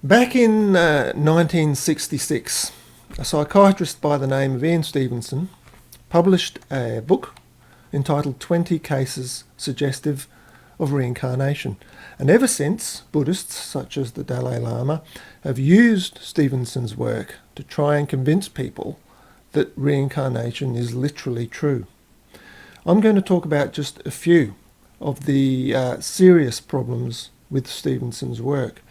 Back in 1966, a psychiatrist by the name of Ian Stevenson published a book entitled 20 Cases Suggestive of Reincarnation. And ever since, Buddhists such as the Dalai Lama have used Stevenson's work to try and convince people that reincarnation is literally true. I'm going to talk about just a few of the serious problems with Stevenson's work.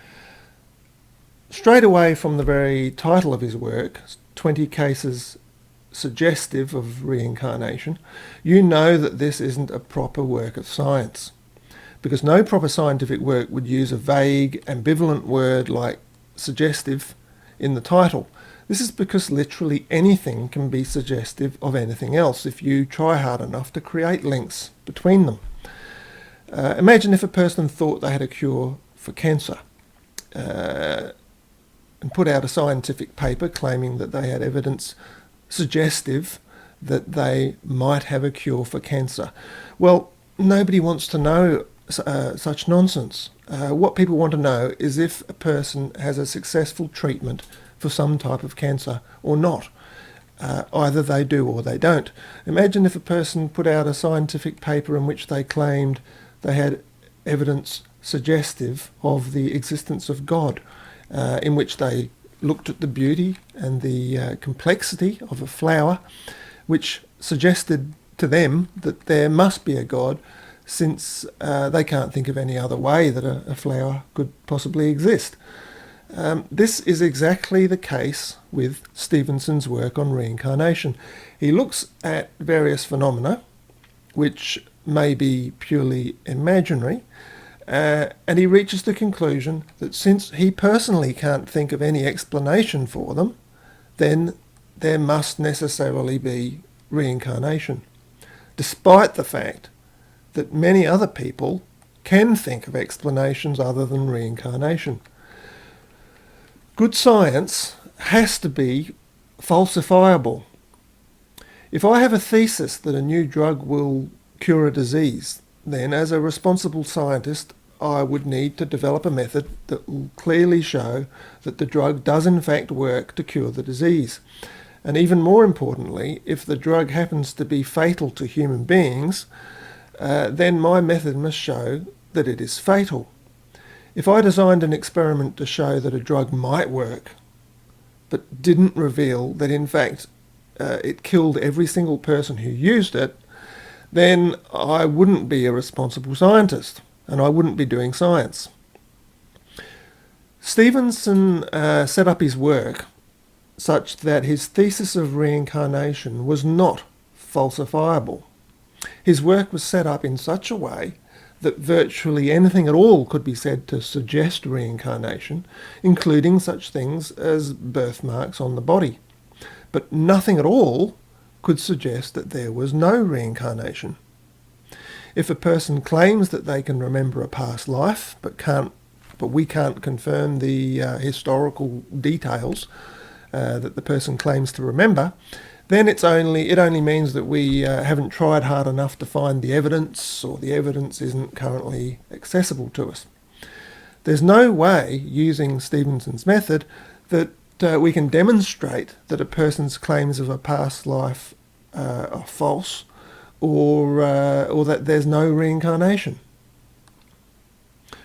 Straight away from the very title of his work, 20 Cases Suggestive of Reincarnation, you know that this isn't a proper work of science, because no proper scientific work would use a vague, ambivalent word like suggestive in the title. This is because literally anything can be suggestive of anything else if you try hard enough to create links between them. Imagine if a person thought they had a cure for cancer and put out a scientific paper claiming that they had evidence suggestive that they might have a cure for cancer. Well, nobody wants to know such nonsense. What people want to know is if a person has a successful treatment for some type of cancer or not. Either they do or they don't. Imagine if a person put out a scientific paper in which they claimed they had evidence suggestive of the existence of God, in which they looked at the beauty and the complexity of a flower, which suggested to them that there must be a God, since they can't think of any other way that a flower could possibly exist. This is exactly the case with Stevenson's work on reincarnation. He looks at various phenomena, which may be purely imaginary, and he reaches the conclusion that since he personally can't think of any explanation for them, then there must necessarily be reincarnation, despite the fact that many other people can think of explanations other than reincarnation. Good science has to be falsifiable. If I have a thesis that a new drug will cure a disease, then as a responsible scientist, I would need to develop a method that will clearly show that the drug does in fact work to cure the disease. And even more importantly, if the drug happens to be fatal to human beings, then my method must show that it is fatal. If I designed an experiment to show that a drug might work, but didn't reveal that in fact it killed every single person who used it, then I wouldn't be a responsible scientist, and I wouldn't be doing science. Stevenson set up his work such that his thesis of reincarnation was not falsifiable. His work was set up in such a way that virtually anything at all could be said to suggest reincarnation, including such things as birthmarks on the body. But nothing at all could suggest that there was no reincarnation. If a person claims that they can remember a past life, but we can't confirm the historical details that the person claims to remember, then it only means that we haven't tried hard enough to find the evidence, or the evidence isn't currently accessible to us. There's no way, using Stevenson's method, that we can demonstrate that a person's claims of a past life are false, or that there's no reincarnation.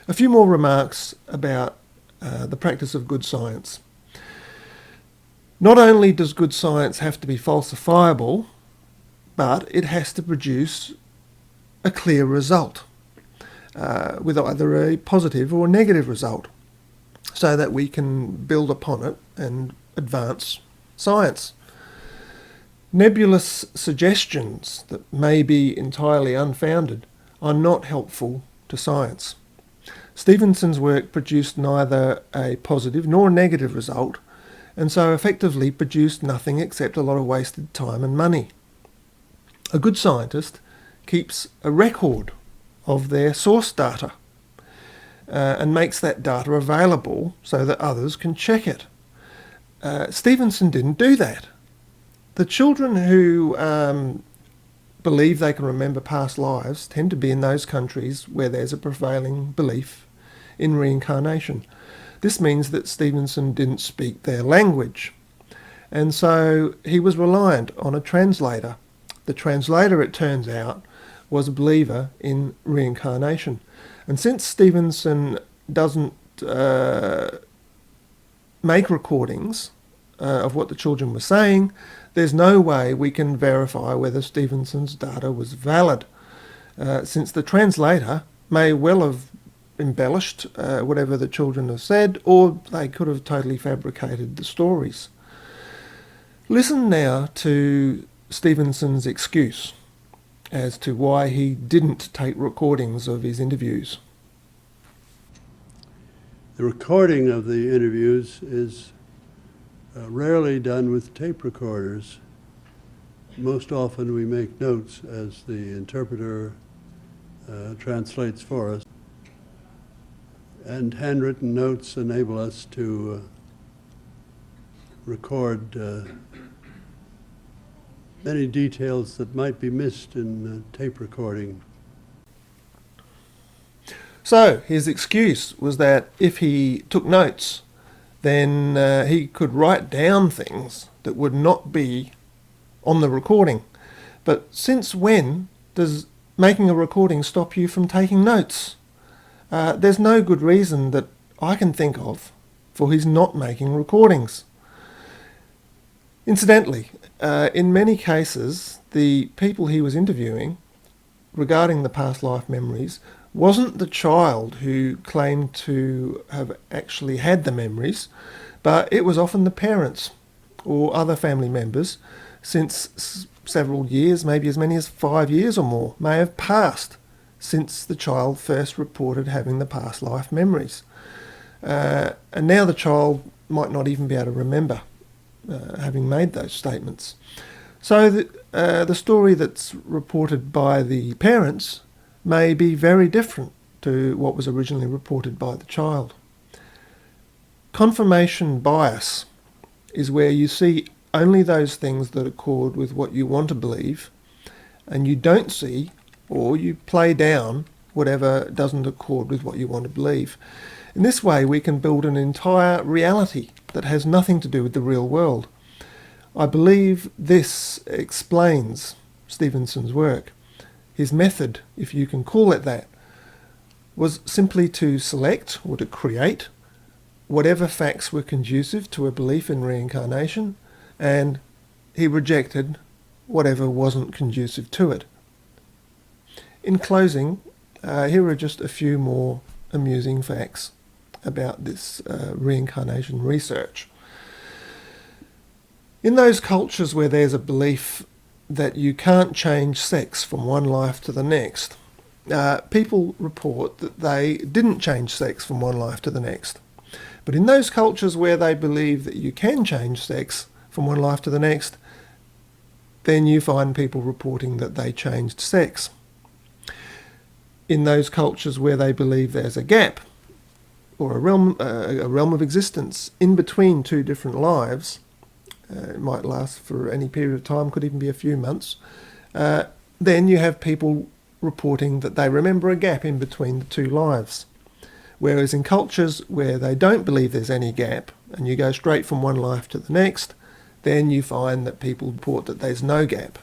A few more remarks about the practice of good science. Not only does good science have to be falsifiable, but it has to produce a clear result, with either a positive or negative result, so that we can build upon it and advance science. Nebulous suggestions that may be entirely unfounded are not helpful to science. Stevenson's work produced neither a positive nor a negative result, and so effectively produced nothing except a lot of wasted time and money. A good scientist keeps a record of their source data and makes that data available so that others can check it. Stevenson didn't do that. The children who believe they can remember past lives tend to be in those countries where there's a prevailing belief in reincarnation. This means that Stevenson didn't speak their language, and so he was reliant on a translator. The translator, it turns out, was a believer in reincarnation. And since Stevenson doesn't make recordings of what the children were saying, there's no way we can verify whether Stevenson's data was valid, since the translator may well have embellished whatever the children have said, or they could have totally fabricated the stories. Listen now to Stevenson's excuse as to why he didn't take recordings of his interviews. The recording of the interviews is rarely done with tape recorders. Most often we make notes as the interpreter translates for us. And handwritten notes enable us to record many details that might be missed in tape recording. So his excuse was that if he took notes, then he could write down things that would not be on the recording. But since when does making a recording stop you from taking notes? There's no good reason that I can think of for his not making recordings. Incidentally, in many cases, the people he was interviewing regarding the past life memories wasn't the child who claimed to have actually had the memories, but it was often the parents or other family members, since several years, maybe as many as 5 years or more, may have passed since the child first reported having the past life memories. And now the child might not even be able to remember having made those statements. So the story that's reported by the parents may be very different to what was originally reported by the child. Confirmation bias is where you see only those things that accord with what you want to believe, and you don't see or you play down whatever doesn't accord with what you want to believe. In this way, we can build an entire reality that has nothing to do with the real world. I believe this explains Stevenson's work. His method, if you can call it that, was simply to select or to create whatever facts were conducive to a belief in reincarnation, and he rejected whatever wasn't conducive to it. In closing, here are just a few more amusing facts about this reincarnation research. In those cultures where there's a belief that you can't change sex from one life to the next, people report that they didn't change sex from one life to the next. But in those cultures where they believe that you can change sex from one life to the next, then you find people reporting that they changed sex. In those cultures where they believe there's a gap or a realm of existence in between two different lives, it might last for any period of time, could even be a few months, then you have people reporting that they remember a gap in between the two lives. Whereas in cultures where they don't believe there's any gap and you go straight from one life to the next, then you find that people report that there's no gap.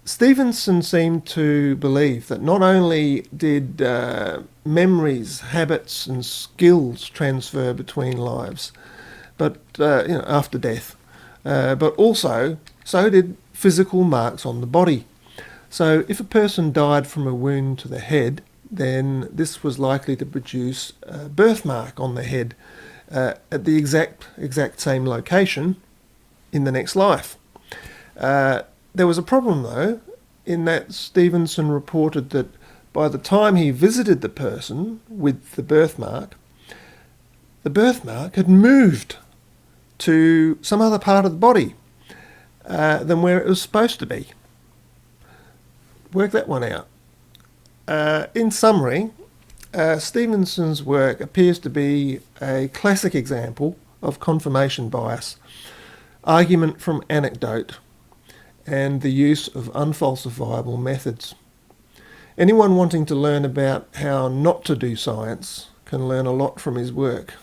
Stevenson seemed to believe that not only did memories, habits and skills transfer between lives, but after death, but also so did physical marks on the body. So if a person died from a wound to the head, then this was likely to produce a birthmark on the head at the exact same location in the next life. There was a problem, though, in that Stevenson reported that by the time he visited the person with the birthmark had moved to some other part of the body than where it was supposed to be. Work that one out. In summary, Stevenson's work appears to be a classic example of confirmation bias, argument from anecdote, and the use of unfalsifiable methods. Anyone wanting to learn about how not to do science can learn a lot from his work.